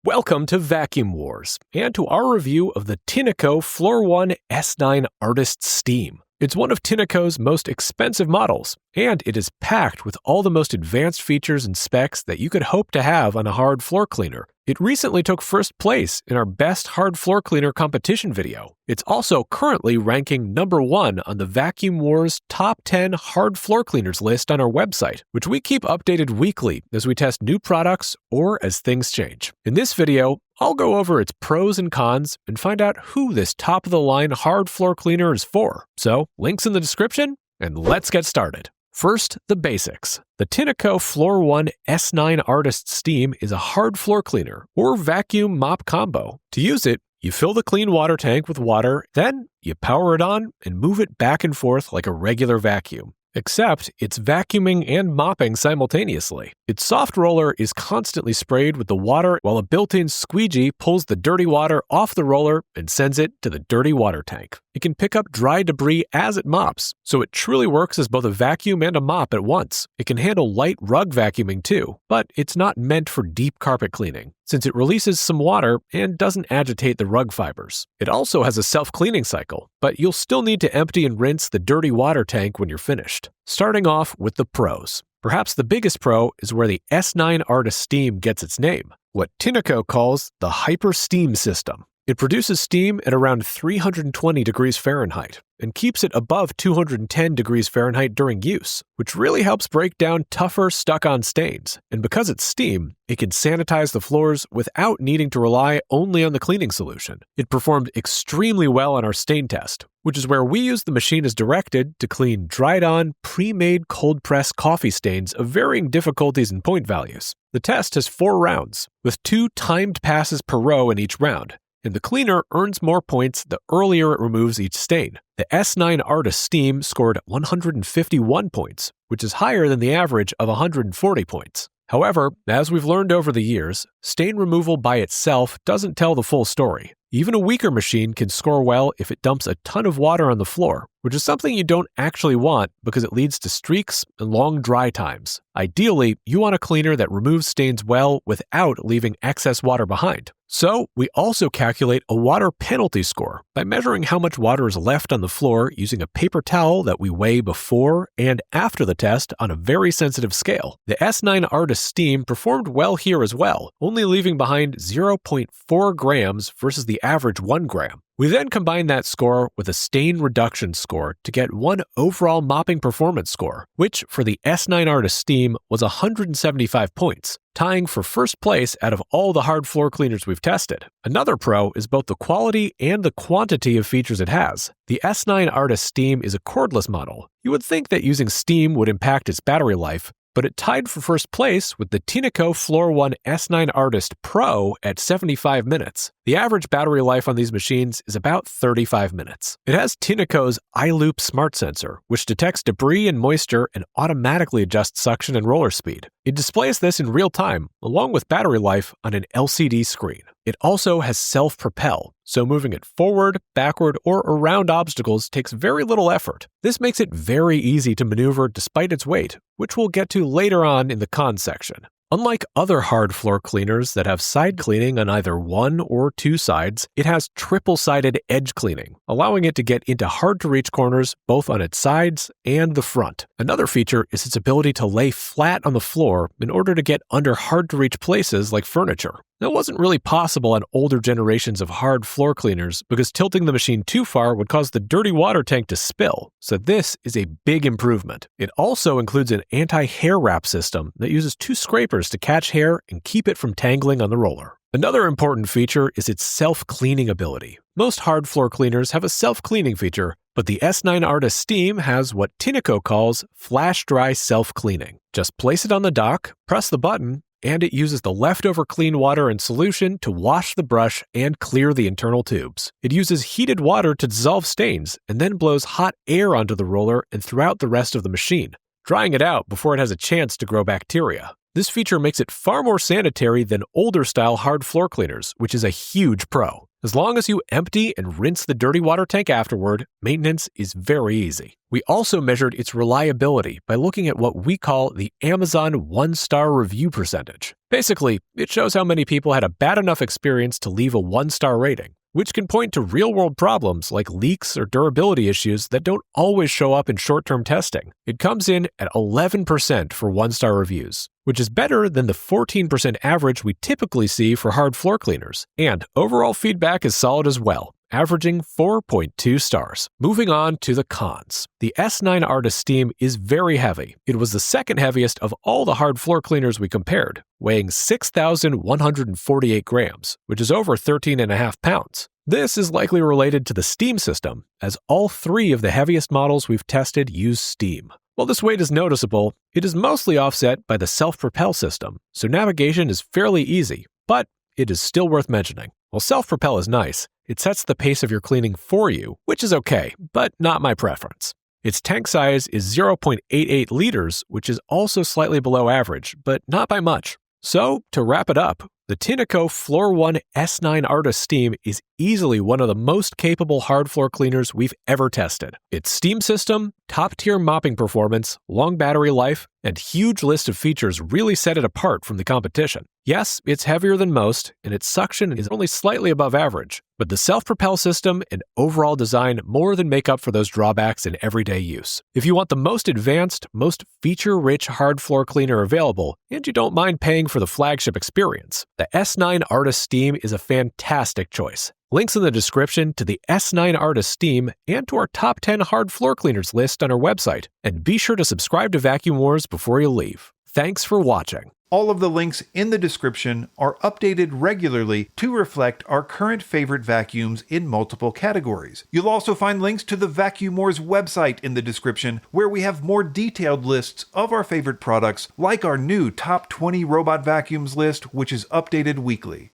Welcome to Vacuum Wars, and to our review of the Tineco Floor 1 S9 Artist Steam. It's one of Tineco's most expensive models, and it is packed with all the most advanced features and specs that you could hope to have on a hard floor cleaner. It recently took first place in our Best Hard Floor Cleaner competition video. It's also currently ranking #1 on the Vacuum Wars Top 10 Hard Floor Cleaners list on our website, which we keep updated weekly as we test new products or as things change. In this video, I'll go over its pros and cons and find out who this top-of-the-line hard floor cleaner is for. So, links in the description, and let's get started. First, the basics. The Tineco Floor 1 S9 Artist Steam is a hard floor cleaner, or vacuum mop combo. To use it, you fill the clean water tank with water, then you power it on and move it back and forth like a regular vacuum. Except it's vacuuming and mopping simultaneously. Its soft roller is constantly sprayed with the water while a built-in squeegee pulls the dirty water off the roller and sends it to the dirty water tank. It can pick up dry debris as it mops, so it truly works as both a vacuum and a mop at once. It can handle light rug vacuuming too, but it's not meant for deep carpet cleaning, since it releases some water and doesn't agitate the rug fibers. It also has a self-cleaning cycle, but you'll still need to empty and rinse the dirty water tank when you're finished. Starting off with the pros. Perhaps the biggest pro is where the S9 Artist Steam gets its name, what Tineco calls the HyperSteam system. It produces steam at around 320 degrees Fahrenheit and keeps it above 210 degrees Fahrenheit during use, which really helps break down tougher stuck-on stains. And because it's steam, it can sanitize the floors without needing to rely only on the cleaning solution. It performed extremely well on our stain test, which is where we use the machine as directed to clean dried-on, pre-made cold-press coffee stains of varying difficulties and point values. The test has 4 rounds, with 2 timed passes per row in each round, and the cleaner earns more points the earlier it removes each stain. The S9 Artist Steam scored 151 points, which is higher than the average of 140 points. However, as we've learned over the years, stain removal by itself doesn't tell the full story. Even a weaker machine can score well if it dumps a ton of water on the floor, which is something you don't actually want because it leads to streaks and long dry times. Ideally, you want a cleaner that removes stains well without leaving excess water behind. So, we also calculate a water penalty score by measuring how much water is left on the floor using a paper towel that we weigh before and after the test on a very sensitive scale. The S9 Artist Steam performed well here as well, only leaving behind 0.4 grams versus the average 1 gram. We then combine that score with a stain reduction score to get one overall mopping performance score, which for the S9 Artist Steam was 175 points, tying for first place out of all the hard floor cleaners we've tested. Another pro is both the quality and the quantity of features it has. The S9 Artist Steam is a cordless model. You would think that using steam would impact its battery life, but it tied for first place with the Tineco Floor 1 S9 Artist Pro at 75 minutes. The average battery life on these machines is about 35 minutes. It has Tineco's iLoop smart sensor, which detects debris and moisture and automatically adjusts suction and roller speed. It displays this in real time, along with battery life on an LCD screen. It also has self-propel, so moving it forward, backward, or around obstacles takes very little effort. This makes it very easy to maneuver despite its weight, which we'll get to later on in the cons section. Unlike other hard floor cleaners that have side cleaning on either 1 or 2 sides, it has triple-sided edge cleaning, allowing it to get into hard-to-reach corners both on its sides and the front. Another feature is its ability to lay flat on the floor in order to get under hard-to-reach places like furniture. That wasn't really possible on older generations of hard floor cleaners because tilting the machine too far would cause the dirty water tank to spill, so this is a big improvement. It also includes an anti-hair wrap system that uses 2 scrapers to catch hair and keep it from tangling on the roller. Another important feature is its self-cleaning ability. Most hard floor cleaners have a self-cleaning feature, but the S9 Artist Steam has what Tineco calls flash dry self-cleaning. Just place it on the dock, press the button, and it uses the leftover clean water in solution to wash the brush and clear the internal tubes. It uses heated water to dissolve stains and then blows hot air onto the roller and throughout the rest of the machine, drying it out before it has a chance to grow bacteria. This feature makes it far more sanitary than older style hard floor cleaners, which is a huge pro. As long as you empty and rinse the dirty water tank afterward, maintenance is very easy. We also measured its reliability by looking at what we call the Amazon 1-star review percentage. Basically, it shows how many people had a bad enough experience to leave a 1-star rating, which can point to real-world problems like leaks or durability issues that don't always show up in short-term testing. It comes in at 11% for 1-star reviews, which is better than the 14% average we typically see for hard floor cleaners. And overall feedback is solid as well, averaging 4.2 stars. Moving on to the cons. The S9 Artist Steam is very heavy. It was the second heaviest of all the hard floor cleaners we compared, weighing 6,148 grams, which is over 13.5 pounds. This is likely related to the steam system, as all 3 of the heaviest models we've tested use steam. While this weight is noticeable, it is mostly offset by the self-propel system, so navigation is fairly easy, but it is still worth mentioning. While self-propel is nice, it sets the pace of your cleaning for you, which is okay, but not my preference. Its tank size is 0.88 liters, which is also slightly below average, but not by much. So, to wrap it up, the Tineco Floor 1 S9 Artist Steam is easily one of the most capable hard floor cleaners we've ever tested. Its steam system, top-tier mopping performance, long battery life, and huge list of features really set it apart from the competition. Yes, it's heavier than most, and its suction is only slightly above average, but the self-propel system and overall design more than make up for those drawbacks in everyday use. If you want the most advanced, most feature-rich hard floor cleaner available, and you don't mind paying for the flagship experience, the S9 Artist Steam is a fantastic choice. Links in the description to the S9 Artist Steam and to our top 10 hard floor cleaners list on our website. And be sure to subscribe to Vacuum Wars before you leave. Thanks for watching. All of the links in the description are updated regularly to reflect our current favorite vacuums in multiple categories. You'll also find links to the Vacuum Wars website in the description, where we have more detailed lists of our favorite products, like our new top 20 robot vacuums list, which is updated weekly.